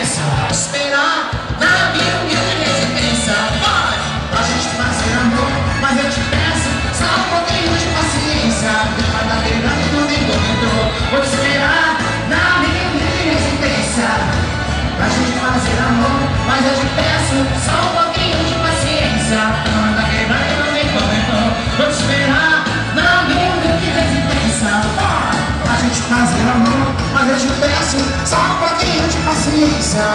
residência. Esperar na minha humilde residência. Vai! A gente fazer amor, mas eu te peço só um pouquinho de paciência. Depois da beirada do encontro, vou te esperar na minha humilde residência. A gente fazer amor, mas eu te peço só um pouquinho de paciência. Depois da beirada do encontro, vou te esperar na minha humilde residência. Vai! A gente fazer amor, mas eu te peço só um pouquinho de paciência.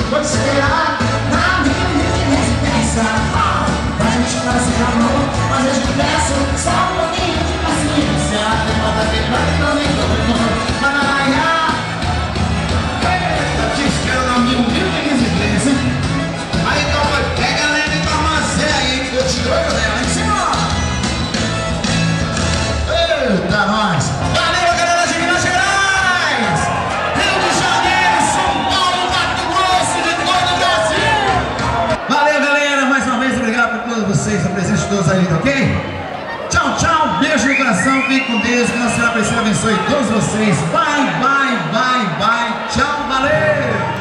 Vou te esperar na minha humilde residência. A gente fazer amor, mas eu te peço só um pouquinho de paciência. Eita, te espero na minha humilde residência. Aí então pega a leve e toma a Zé aí, que eu te dou, galera. Em cima! Eita, nós! Valeu, galera de Minas Gerais! Rio de Janeiro, São Paulo, Mato Grosso, de todo o Brasil! Valeu, galera! Mais uma vez, obrigado por todos vocês, a presença de todos aí, ok? Tchau, tchau! Beijo no coração, fiquem com Deus, que Nossa Senhora Aparecida abençoe todos vocês. Vai, vai, vai, vai! Tchau, valeu!